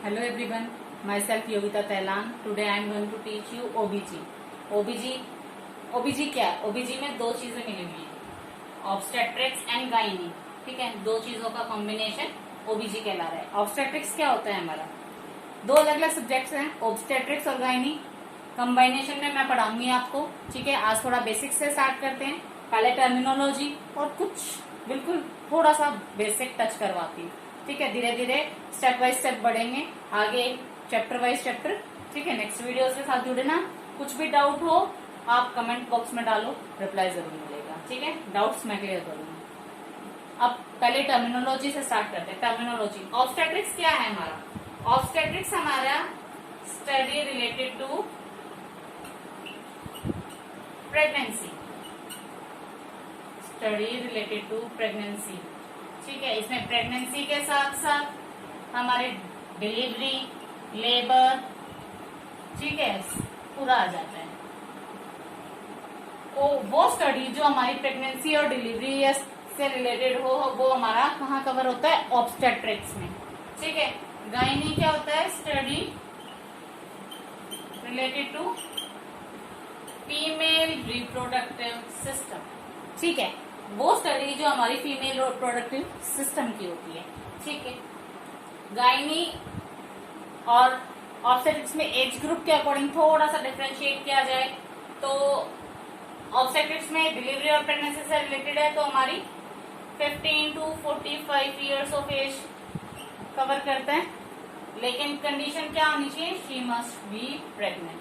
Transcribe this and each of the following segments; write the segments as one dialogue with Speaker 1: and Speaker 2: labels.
Speaker 1: Hello everyone, myself Yogita Tailan. Today I am going to teach you OBG. OBG क्या है? OBG में दो चीजें मिली हुई हैं, ऑब्स्टेट्रिक्स एंड गायनी. ठीक है, दो चीजों का कॉम्बिनेशन OBG कहला रहा है. ऑब्स्टेट्रिक्स क्या होता है हमारा? दो अलग अलग सब्जेक्ट्स हैं, ऑब्स्टेट्रिक्स और गायनी. कॉम्बिनेशन में मैं पढ़ाऊंगी आपको. ठीक है, आज थोड़ा बेसिक्स से स्टार्ट करते हैं. पहले टर्मिनोलॉजी और कुछ बिल्कुल थोड़ा सा बेसिक टच करवाती हूँ. ठीक है, धीरे धीरे स्टेप बाय स्टेप बढ़ेंगे आगे, चैप्टर वाइज चैप्टर. ठीक है, नेक्स्ट वीडियो के साथ जुड़े ना. कुछ भी डाउट हो आप कमेंट बॉक्स में डालो, रिप्लाई जरूर मिलेगा. ठीक है, डाउट्स मैं क्लियर करूंगी. अब पहले टर्मिनोलॉजी से स्टार्ट करते हैं. टर्मिनोलॉजी, ऑब्स्टेट्रिक्स क्या है हमारा? ऑब्स्टेट्रिक्स हमारा study related to pregnancy. Study related to pregnancy. ठीक है, इसमें प्रेगनेंसी के साथ साथ हमारे डिलीवरी, लेबर, ठीक है, पूरा आ जाता है. वो स्टडी जो हमारी प्रेगनेंसी और डिलीवरी से रिलेटेड हो, वो हमारा कहाँ कवर होता है? ऑब्स्टेट्रिक्स में. ठीक है, गायनी क्या होता है? Study related to female reproductive system. ठीक है, वो स्टडी जो हमारी फीमेल रिप्रोडक्टिव सिस्टम की होती है. ठीक है, गायनी और ऑब्स्टेट्रिक्स में एज ग्रुप के अकॉर्डिंग थोड़ा सा डिफरेंशिएट किया जाए तो ऑब्स्टेट्रिक्स में डिलीवरी और प्रेगनेंसी से रिलेटेड है, तो हमारी 15 to 45 years of age cover करता है. लेकिन कंडीशन क्या होनी चाहिए? She must be pregnant.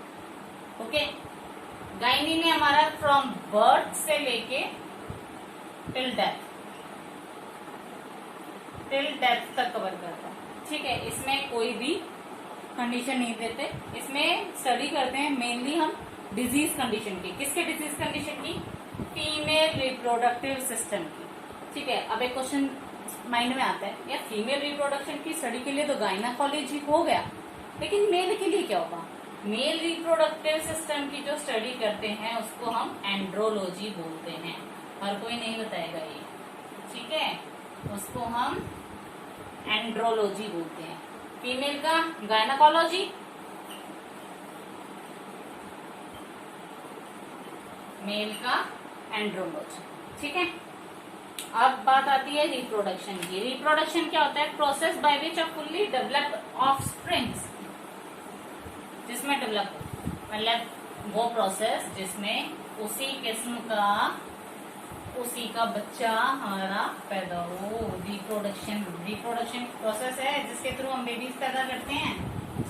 Speaker 1: Okay, gynae में हमारा फ्रॉम बर्थ से लेके टिल डेथ तक कवर करता है. ठीक है, इसमें कोई भी कंडीशन नहीं देते. इसमें स्टडी करते हैं मेनली हम डिजीज कंडीशन की. किसके डिजीज कंडीशन की? फीमेल रिप्रोडक्टिव सिस्टम की. ठीक है, अब एक क्वेश्चन माइंड में आता है, या फीमेल रिप्रोडक्शन की स्टडी के लिए तो गायनाकोलॉजी हो गया, लेकिन मेल के लिए क्या होगा? मेल रिप्रोडक्टिव सिस्टम की जो स्टडी करते हैं उसको हम एंड्रोलॉजी बोलते हैं. हर कोई नहीं बताएगा ये. ठीक है, उसको हम एंड्रोलॉजी बोलते हैं. फीमेल का गायनाकोलॉजी, मेल का एंड्रोलॉजी. ठीक है, अब बात आती है रिप्रोडक्शन की. रिप्रोडक्शन क्या होता है? Process by which a fully developed offsprings, जिसमें डेवलप मतलब वो प्रोसेस जिसमें उसी किस्म का उसी का बच्चा हमारा पैदा हो. रिप्रोडक्शन प्रोसेस है जिसके थ्रू हम बेबीज पैदा करते हैं.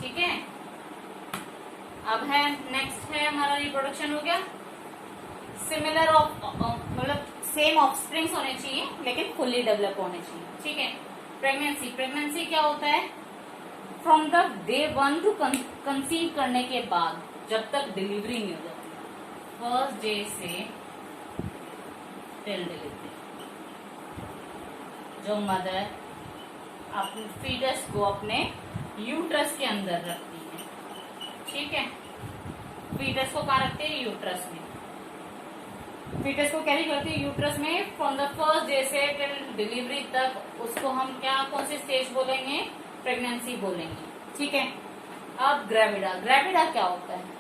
Speaker 1: ठीक है, अब है नेक्स्ट है हमारा रिप्रोडक्शन हो गया. सिमिलर मतलब सेम ऑफस्प्रिंग्स होने चाहिए लेकिन फुल्ली डेवलप होने चाहिए. ठीक है, प्रेगनेंसी क्या होता है? From the day one two conceive करने के बाद जब तक डिलीवरी नहीं हो जाती, फर्स्ट डे से टिल डिलीवरी, जो मदर अपने फीटस को अपने यूट्रस के अंदर रखती है. ठीक है, फीटस को कहाँ रखते हैं? यूट्रस में. फीटस को कैरी करती है यूट्रस में फ्रॉम द फर्स्ट डे से टिल डिलीवरी तक. उसको हम क्या कौन सी स्टेज बोलेंगे? प्रेगनेंसी बोलेंगे. ठीक है, अब ग्रेविडा क्या होता है?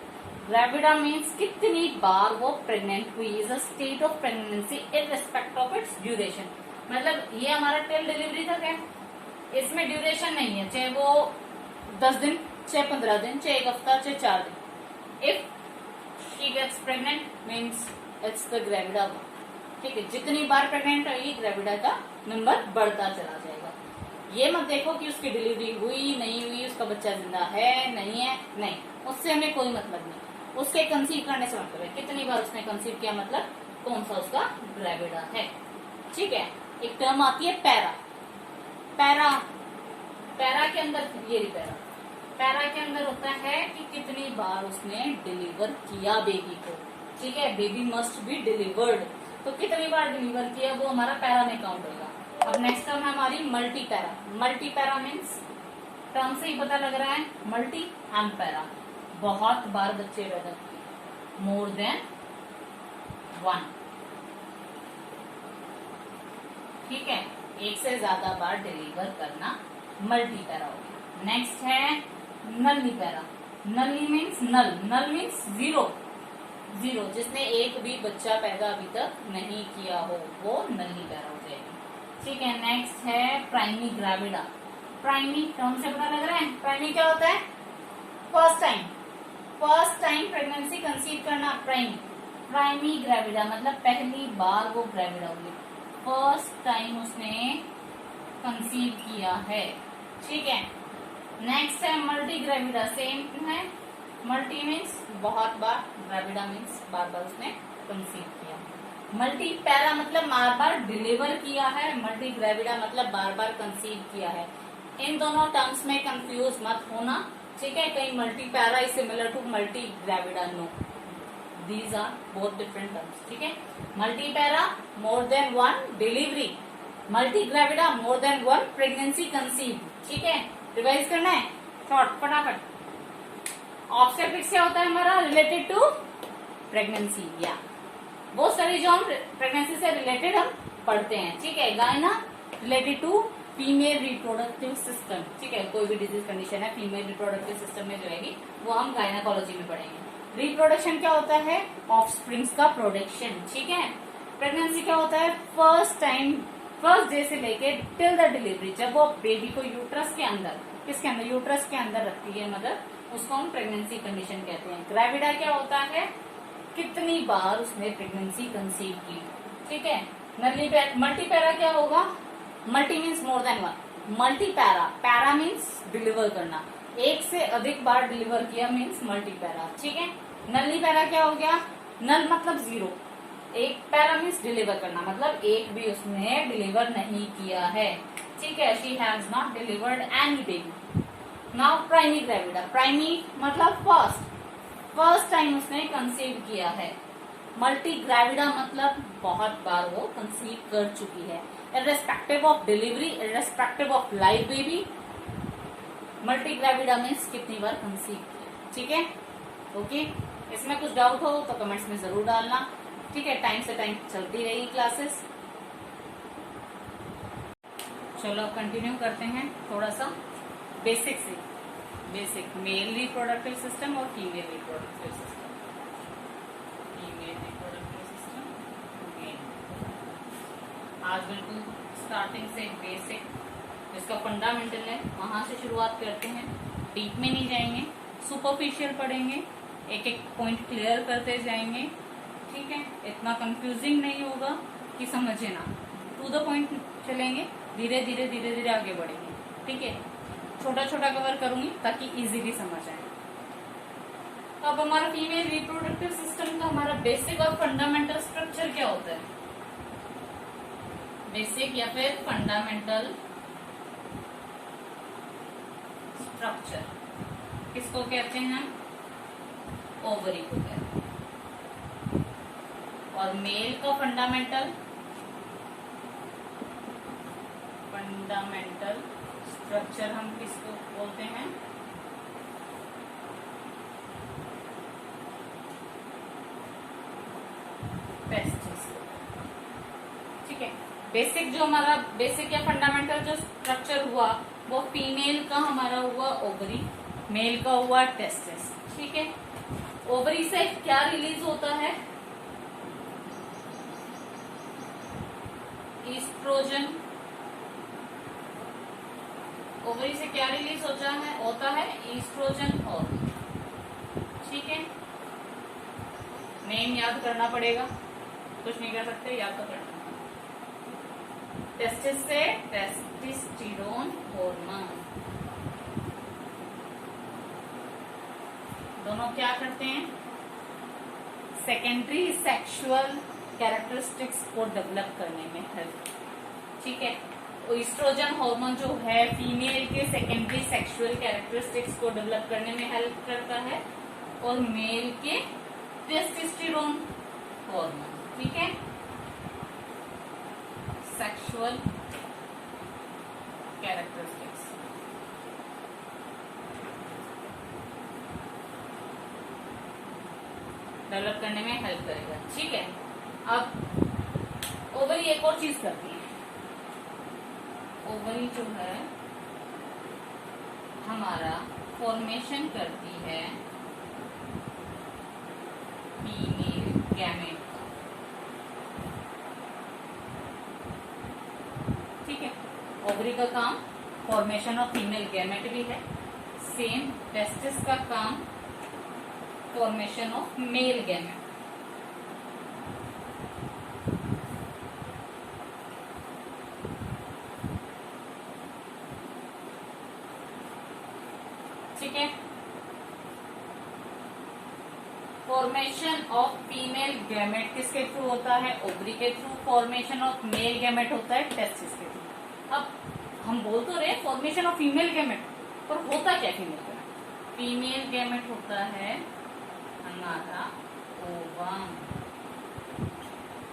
Speaker 1: ग्रेविडा मीन्स कितनी बार वो प्रेग्नेंट हुई. Is a state of pregnancy in respect of its duration. मतलब ये हमारा टिल डिलीवरी तक है, इसमें ड्यूरेशन नहीं है, चाहे वो 10 दिन, चाहे 15 दिन, चाहे 1 हफ्ता, चाहे 4 दिन. If she gets pregnant means it's the gravida. ठीक है, जितनी बार प्रेग्नेंट रही ग्रेविडा का नंबर बढ़ता चला जाएगा. ये मत देखो कि उसकी डिलीवरी हुई नहीं हुई, उसका बच्चा जिंदा है नहीं है, नहीं, उससे हमें कोई मतलब नहीं. उसके कंसीव करने से मतलब है कितनी बार उसने कंसीव किया, मतलब कौन सा उसका ग्रेविडा है. ठीक है, एक टर्म आती है पैरा के अंदर. ये पैरा के अंदर होता है कि कितनी बार उसने डिलीवर किया बेबी को. ठीक है, बेबी मस्ट बी डिलीवर्ड, तो कितनी बार डिलीवर किया वो हमारा पैरा में काउंट होगा. अब नेक्स्ट टर्म है हमारी मल्टी पैरा मीन्स टर्म से ही पता लग रहा है, मल्टी एंड पैरा, बहुत बार बच्चे पैदा किए, मोर देन 1. ठीक है, एक से ज्यादा बार डिलीवर करना मल्टी पैरा हो गया. नेक्स्ट है नल्लीपेरा। नल्ली मीन्स नल, नल मीन्स जीरो, जीरो जिसने एक भी बच्चा पैदा अभी तक नहीं किया हो वो नल्लीपेरा हो जाएगी। ठीक है, नेक्स्ट है प्राइमी ग्रेविडा। प्राइमी टर्म से पता लग रहा है प्राइमी क्या होता है? First time, first time pregnancy conceive करना प्राइमी। प्राइमी ग्रेविडा मतलब पहली बार वो ग्रेविडा हुई, फर्स्ट टाइम उसने कंसीव किया है। ठीक है, नेक्स्ट है मल्टी ग्रेविडा। सेम है, मल्टी मीन्स बहुत बार, ग्रेविडा मीन्स बार बार उसने कंसीव किया। मल्टी पैरा मतलब बार बार डिलीवर किया है, मल्टी ग्रेविडा मतलब बार बार कंसीव किया है। इन दोनों टर्म्स में कंफ्यूज मत होना। ठीक है, कहीं multi para is similar to multi gravida, no, these are both different terms. ठीक है, multi para more than one delivery, multi gravida more than one pregnancy conceive. ठीक है, रिवाइज करना है शॉर्ट फटाफट। ऑब्स्टेट्रिक्स क्या होता है हमारा? रिलेटेड टू प्रेगनेंसी, या वो सारी जो हम प्रेगनेंसी से रिलेटेड हम पढ़ते हैं। ठीक है, gyna related to female reproductive system. ठीक है, कोई भी डिजीज कंडीशन है फीमेल रिप्रोडक्टिव सिस्टम में जो रहेगी वो हम गायनाकोलॉजी में पढ़ेंगे। रिप्रोडक्शन क्या होता है? ऑफस्प्रिंग्स का प्रोडक्शन। ठीक है, प्रेगनेंसी क्या होता है? फर्स्ट टाइम, फर्स्ट डे से लेके टिल द डिलीवरी, जब वो बेबी को यूट्रस के अंदर, किसके अंदर? यूट्रस के अंदर रखती है मदर, उसको हम प्रेगनेंसी कंडीशन कहते हैं। ग्रेविडा क्या होता है? कितनी बार उसने प्रेगनेंसी कंसीव की। ठीक है, मल्टी पैरा क्या होगा? Multi means more than one, multi para, para means deliver करना, एक से अधिक बार डिलीवर किया मीन्स मल्टी पैरा। ठीक है, नल्ली पैरा क्या हो गया? नल मतलब जीरो, एक पैरा मीन्स डिलीवर करना मतलब एक भी उसने डिलीवर नहीं किया है। ठीक है, she has not delivered any baby. Now primi gravida. Primi मतलब फर्स्ट, फर्स्ट टाइम उसने कंसीव किया है। मल्टी ग्रेविडा मतलब बहुत बार वो कंसीव कर चुकी है, irrespective of delivery, irrespective of live baby. Multi gravida means कितनी बार कंसीव किया। ठीक है, ओके। इसमें कुछ डाउट हो तो कमेंट्स में जरूर डालना। ठीक है, टाइम से टाइम चलती रहेगी क्लासेस। चलो अब कंटिन्यू करते हैं थोड़ा सा बेसिक से। बेसिक मेल रिप्रोडक्टिव सिस्टम और female reproductive system. Female reproductive system, male. आज बिल्कुल स्टार्टिंग से बेसिक जिसका फंडामेंटल है वहां से शुरुआत करते हैं, डीप में नहीं जाएंगे, सुपरफिशियल पढ़ेंगे, एक एक पॉइंट क्लियर करते जाएंगे। ठीक है, इतना कंफ्यूजिंग नहीं होगा कि समझे ना, टू द पॉइंट चलेंगे, धीरे धीरे धीरे धीरे आगे बढ़ेंगे। ठीक है, छोटा छोटा कवर करूंगी ताकि इजीली समझ आए। अब हमारा फीमेल रिप्रोडक्टिव सिस्टम का हमारा बेसिक और फंडामेंटल स्ट्रक्चर क्या होता है? बेसिक या फिर फंडामेंटल स्ट्रक्चर किसको कहते हैं? ओवरी को कहते हैं। और मेल का फंडामेंटल स्ट्रक्चर हम किसको बोलते हैं? टेस्टिस। ठीक है, बेसिक जो हमारा बेसिक या फंडामेंटल जो स्ट्रक्चर हुआ वो फीमेल का हमारा हुआ ओवरी, मेल का हुआ टेस्टिस। ठीक है, ओवरी से क्या रिलीज होता है? ईस्ट्रोजन। ओवरी से क्या रिलीज होता है? Estrogen hormone. ठीक है, नेम याद करना पड़ेगा, कुछ नहीं कर सकते, याद तो करना। टेस्टिस से टेस्टोस्टेरोन हार्मोन। दोनों क्या करते हैं? सेकेंडरी सेक्सुअल कैरेक्टरिस्टिक्स को डेवलप करने में हेल्प। ठीक है, ईस्ट्रोजन हार्मोन जो है फीमेल के सेकेंडरी सेक्सुअल कैरेक्टरिस्टिक्स को डेवलप करने में हेल्प करता है, और मेल के टेस्टोस्टेरोन हार्मोन। ठीक है, सेक्सुअल कैरेक्टरिस्टिक्स। डेवलप करने में हेल्प करेगा। ठीक है, अब ओवरी एक और चीज करती है। ओवरी जो है हमारा फॉर्मेशन करती है फीमेल गैमेट का। ठीक है, ओवरी का काम फॉर्मेशन ऑफ फीमेल गैमेट भी है, सेम टेस्टिस का काम फॉर्मेशन ऑफ मेल गैमेट। ठीक है, फॉर्मेशन ऑफ फीमेल गैमेट किसके थ्रू होता है? ओवरी के through. Formation of male gamete होता है टेस्टिस के थ्रू। अब हम बोल तो रहे फॉर्मेशन ऑफ फीमेल गैमेट, पर होता क्या फीमेल गैमेट? फीमेल गैमेट होता है हमारा ओवम।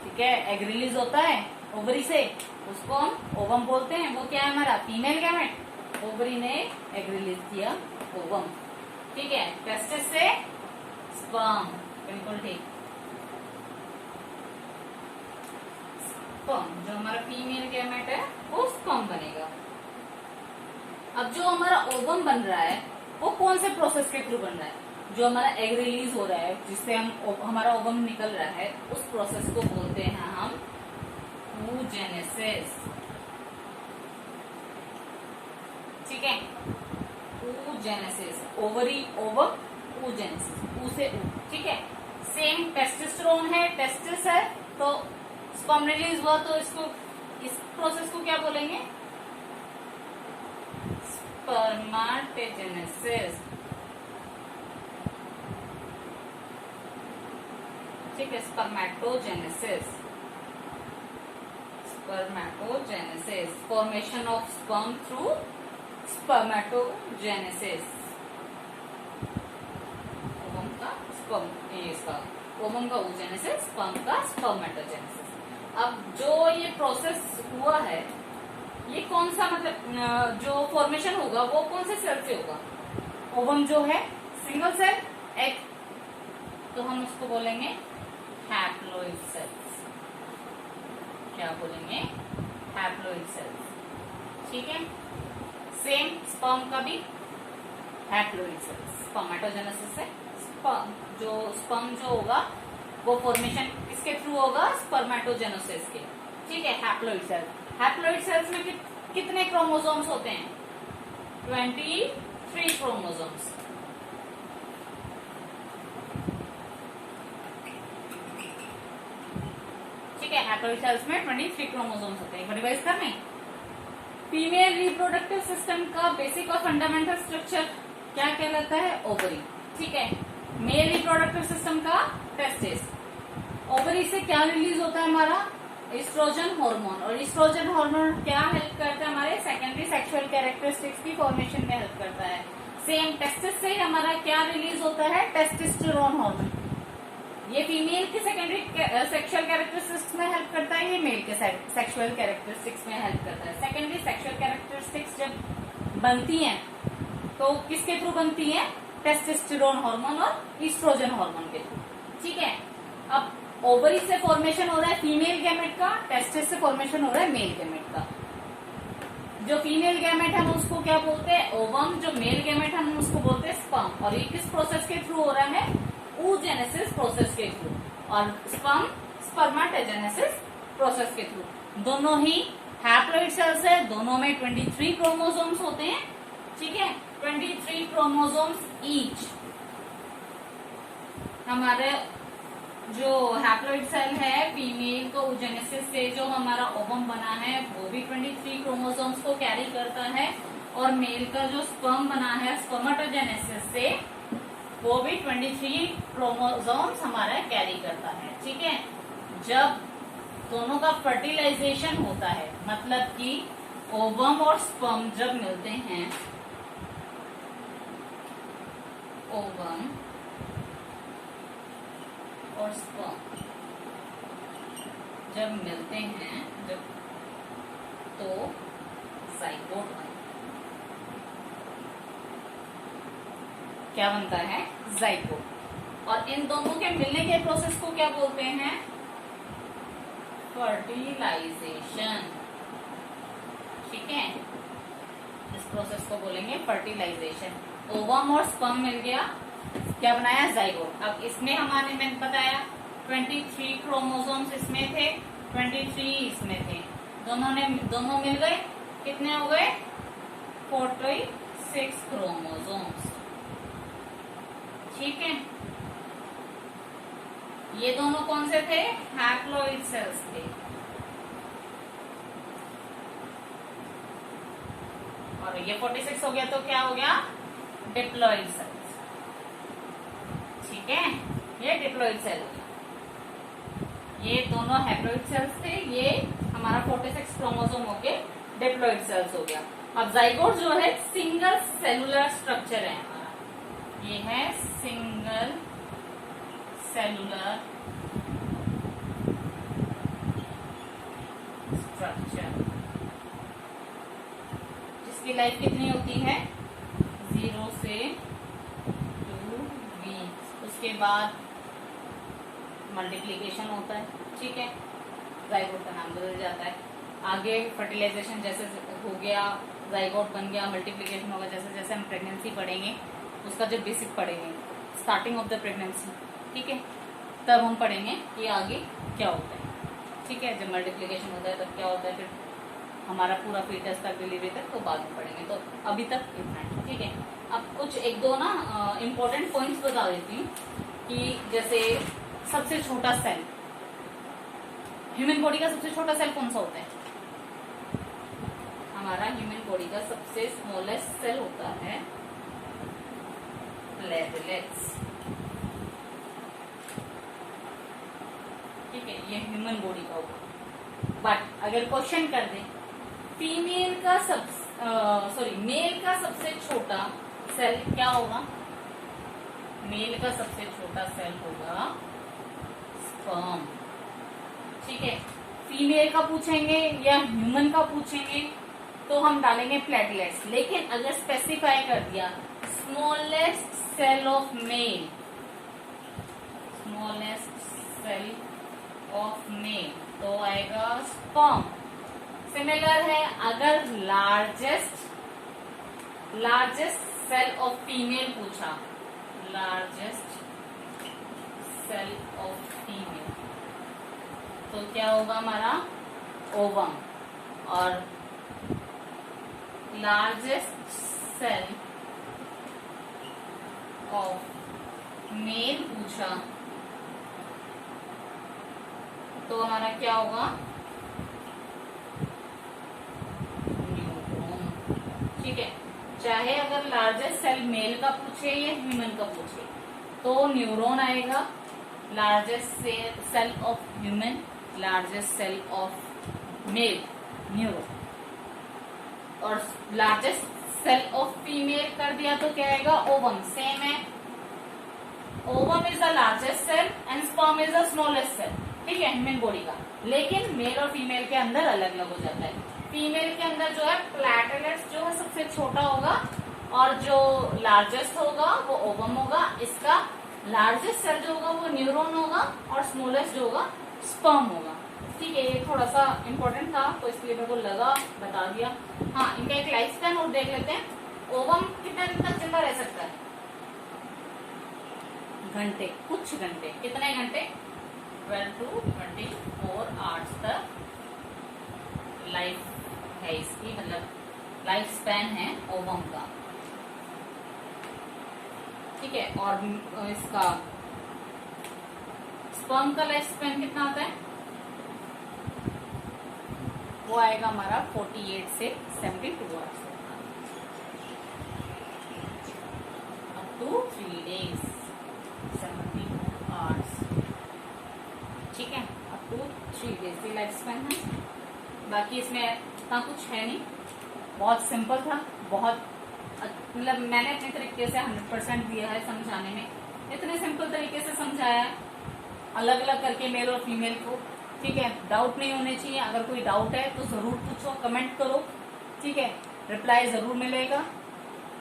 Speaker 1: ठीक है, एग रिलीज होता है ओवरी से, उसको हम ओवम बोलते हैं। वो क्या है हमारा? Female gamete. ओवरी ने एग रिलीज किया, ओवम। ठीक है, टेस्टिस से स्पर्म, बिल्कुल ठीक। स्पर्म जो हमारा फीमेल गैमेट है वो स्पर्म बनेगा। अब जो हमारा ओवम बन रहा है वो कौन से प्रोसेस के थ्रू बन रहा है? जो हमारा एग रिलीज हो रहा है, जिससे हमारा ओवम निकल रहा है, उस प्रोसेस को बोलते हैं हम oogenesis। ठीक है, oogenesis, ओवरी ओवम, oogenesis, ऊ से ऊ। ठीक है, सेम टेस्टोस्टेरोन है, टेस्टिस है, तो स्पर्म रिलीज हुआ, तो इस प्रोसेस को क्या बोलेंगे? स्पर्मेटोजेनेसिस। ठीक है, spermatogenesis, spermatogenesis, formation of sperm through spermatogenesis. Ovum का स्पर्म, इसका ओवम का oogenesis, स्पर्म का स्पर्मेटोजेनेसिस। अब जो ये प्रोसेस हुआ है, ये कौन सा, मतलब जो फॉर्मेशन होगा वो कौन से सेल से होगा? ओवम जो है सिंगल सेल एग, तो हम उसको बोलेंगे हैप्लोइड सेल्स। क्या बोलेंगे? Haploid cells. ठीक है, सेम स्पर्म का भी हैप्लोइड सेल्स। स्पर्मेटोजेनेसिस से स्पर्म जो होगा वो फॉर्मेशन किसके थ्रू होगा? स्पर्मेटोजेनेसिस के। ठीक है, हैप्लोइड सेल्स। हैप्लोइड सेल्स में कितने क्रोमोसोम्स होते हैं? 23 क्रोमोसोम्स। ठीक है, हैप्लोइड सेल्स में 23 क्रोमोसोम्स होते हैं। रिवाइज करने, फीमेल रिप्रोडक्टिव सिस्टम का बेसिक और फंडामेंटल स्ट्रक्चर क्या कहलाता है? ओवरी। ठीक है, मेल रिप्रोडक्टिव सिस्टम का टेस्टिस। ओवरी से क्या रिलीज होता है हमारा? Estrogen hormone. और एस्ट्रोजन हार्मोन क्या हेल्प करता है? हमारे सेकेंडरी सेक्सुअल कैरेक्टरिस्टिक्स की फॉर्मेशन में हेल्प करता है। सेम टेस्टिस से हमारा क्या रिलीज होता है? Testosterone hormone. ये फीमेल की सेकेंडरी सेक्सुअल कैरेक्टरिस्टिक्स में हेल्प करता है, ये मेल के सेक्सुअल कैरेक्टरिस्टिक्स में हेल्प करता है। सेकेंडरी सेक्सुअल कैरेक्टरिस्टिक्स जब बनती हैं तो किसके थ्रू बनती हैं? टेस्टोस्टेरोन हार्मोन और ईस्ट्रोजन हार्मोन के थ्रू। ठीक है, अब ओवरी से फॉर्मेशन हो रहा है फीमेल गैमेट का, टेस्टिस से फॉर्मेशन हो रहा है मेल गैमेट का। जो फीमेल गैमेट है हम उसको क्या बोलते हैं? ओवम। जो मेल गैमेट है हम उसको बोलते हैं स्पर्म। और ये किस प्रोसेस के थ्रू हो रहा है? oogenesis प्रोसेस के थ्रू। और स्पर्म स्पर्मेटोजेनेसिस प्रोसेस के थ्रू। दोनों ही हैप्लोइड सेल्स है, दोनों में 23 क्रोमोसोम्स होते हैं। ठीक है, 23 क्रोमोसोम्स ईच। हमारे जो हैप्लोइड सेल है फीमेल को oogenesis से जो हमारा ओवम बना है वो भी 23 क्रोमोसोम्स को कैरी करता है, और मेल का जो स्पर्म बना है स्पर्मेटोजेनेसिस से वो भी 23 क्रोमोसोम्स हमारा कैरी करता है। ठीक है, जब दोनों का फर्टिलाइजेशन होता है, मतलब कि ओवम और स्पर्म जब मिलते हैं, ओवम और स्पर्म जब मिलते हैं, जब तो जाइगोट बनता है। क्या बनता है? जाइगोट। और इन दोनों के मिलने के प्रोसेस को क्या बोलते हैं? फर्टिलाइजेशन। ठीक है, इस प्रोसेस को बोलेंगे फर्टिलाइजेशन। ओवम और स्पर्म मिल गया, क्या बनाया, जाइगोट। अब इसमें मैंने बताया 23 क्रोमोसोम्स इसमें थे, 23 इसमें थे, दोनों मिल गए, कितने हो गए, 46 क्रोमोसोम्स। ठीक है, ये दोनों कौन से थे, हैप्लॉइड सेल्स थे। और ये 46 हो गया तो क्या हो गया, डिप्लॉइड सेल्स। ठीक है, ये डिप्लॉइड सेल, ये दोनों हैप्लॉइड सेल्स थे, ये हमारा 46 क्रोमोसोम हो गए डिप्लॉइड सेल्स हो गया। अब जाइगोट जो है सिंगल सेलुलर स्ट्रक्चर है हमारा, ये है सिंगल सेलुलर स्ट्रक्चर, जिसकी लाइफ कितनी होती है, 0 से 2 वीक्स। उसके बाद मल्टीप्लीकेशन होता है। ठीक है, जाइगोट का नाम बदल जाता है। आगे फर्टिलाइजेशन जैसे हो गया, जाइगोट बन गया, मल्टीप्लीकेशन होगा, जैसे जैसे हम प्रेगनेंसी पढ़ेंगे, उसका जो बेसिक पढ़ेंगे, स्टार्टिंग ऑफ द प्रेगनेंसी, ठीक है, तब हम पढ़ेंगे कि आगे क्या होता है। ठीक है, जब मल्टीप्लीकेशन होता है तब क्या होता है, फिर हमारा पूरा फीटस तक, डिलीवरी तक, तो बाद में पढ़ेंगे। तो अभी तक इतना है। ठीक है, अब कुछ एक दो ना इम्पोर्टेंट पॉइंट्स बता देती हूँ कि जैसे सबसे छोटा सेल, ह्यूमन बॉडी का सबसे छोटा सेल कौन सा होता है, हमारा ह्यूमन बॉडी का सबसे स्मॉलेस्ट सेल होता है प्लेटलेट्स। ठीक है, ये ह्यूमन बॉडी का होगा। बट अगर क्वेश्चन कर दे फीमेल का मेल का सबसे छोटा सेल क्या होगा, मेल का सबसे छोटा सेल होगा स्पर्म। ठीक है, फीमेल का पूछेंगे या ह्यूमन का पूछेंगे तो हम डालेंगे प्लेटलेट्स। लेकिन अगर स्पेसिफाई कर दिया smallest cell of male, smallest cell of male, तो आएगा स्पर्म। सिमिलर है, अगर लार्जेस्ट सेल ऑफ फीमेल पूछा, लार्जेस्ट सेल ऑफ फीमेल, तो क्या होगा हमारा ओवम। और लार्जेस्ट सेल ऑफ मेल पूछा तो हमारा क्या होगा, न्यूरॉन। ठीक है, चाहे अगर लार्जेस्ट सेल मेल का पूछे या ह्यूमन का पूछे तो न्यूरॉन आएगा। Largest cell of human, largest cell of male, neuron. और लार्जेस्ट सेल ऑफ फीमेल कर दिया तो क्या आएगा, ओवम। सेम है, ovum is the largest cell and sperm is the smallest cell. ठीक है, ह्यूमन बॉडी का। लेकिन मेल और फीमेल के अंदर अलग अलग हो जाता है। फीमेल के अंदर जो है प्लेटलेट्स जो है सबसे छोटा होगा और जो लार्जेस्ट होगा वो ओवम होगा। इसका लार्जेस्ट सेल जो होगा वो न्यूरॉन होगा और स्मॉलेस्ट जो होगा स्पर्म होगा। ठीक है, ये थोड़ा सा इम्पोर्टेंट था तो इसलिए मेरे को लगा बता दिया। हाँ, इनका एक लाइफ स्पैन और देख लेते हैं। ओवम कितने दिन तक जिंदा रह सकता है, घंटे, कुछ घंटे, कितने घंटे, 12 to 24 आवर्स तक लाइफ है इसकी, मतलब लाइफ स्पैन है ओवम का। ठीक है, और इसका स्पर्म का लाइफ स्पैन कितना होता है, वो आएगा हमारा 48 से 72 hours, up to 3 days 72 hours. ठीक है, अप टू 3 days की लाइफ स्पैन है। बाकी इसमें इतना कुछ है नहीं, बहुत सिंपल था, बहुत मतलब मैंने अपने तरीके से 100% दिया है समझाने में। इतने सिंपल तरीके से समझाया है अलग अलग करके मेल और फीमेल को। ठीक है, डाउट नहीं होने चाहिए। अगर कोई डाउट है तो जरूर पूछो, कमेंट करो। ठीक है, रिप्लाई जरूर मिलेगा,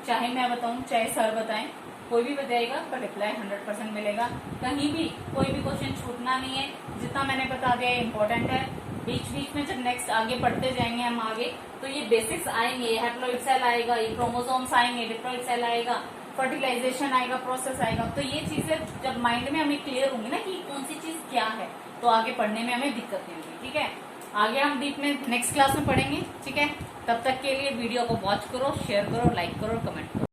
Speaker 1: चाहे मैं बताऊं चाहे सर बताएं, कोई भी बताएगा पर रिप्लाई 100% मिलेगा। कहीं भी कोई भी क्वेश्चन छूटना नहीं है। जितना मैंने बता दिया इम्पोर्टेंट है, बीच बीच में जब नेक्स्ट आगे बढ़ते जाएंगे हम आगे, तो ये बेसिक्स आएंगे, हैप्लॉइड सेल आएगा, ये क्रोमोसोम्स आएंगे, डिप्लॉइड सेल आएगा, फर्टिलाइजेशन आएगा, प्रोसेस आएगा। तो ये चीजें जब माइंड में हमें क्लियर होंगी ना कि कौन सी चीज क्या है, तो आगे पढ़ने में हमें दिक्कत नहीं होगी। ठीक है, आगे हम डीप में नेक्स्ट क्लास में पढ़ेंगे। ठीक है, तब तक के लिए वीडियो को वॉच करो, शेयर करो, लाइक करो, कमेंट करो।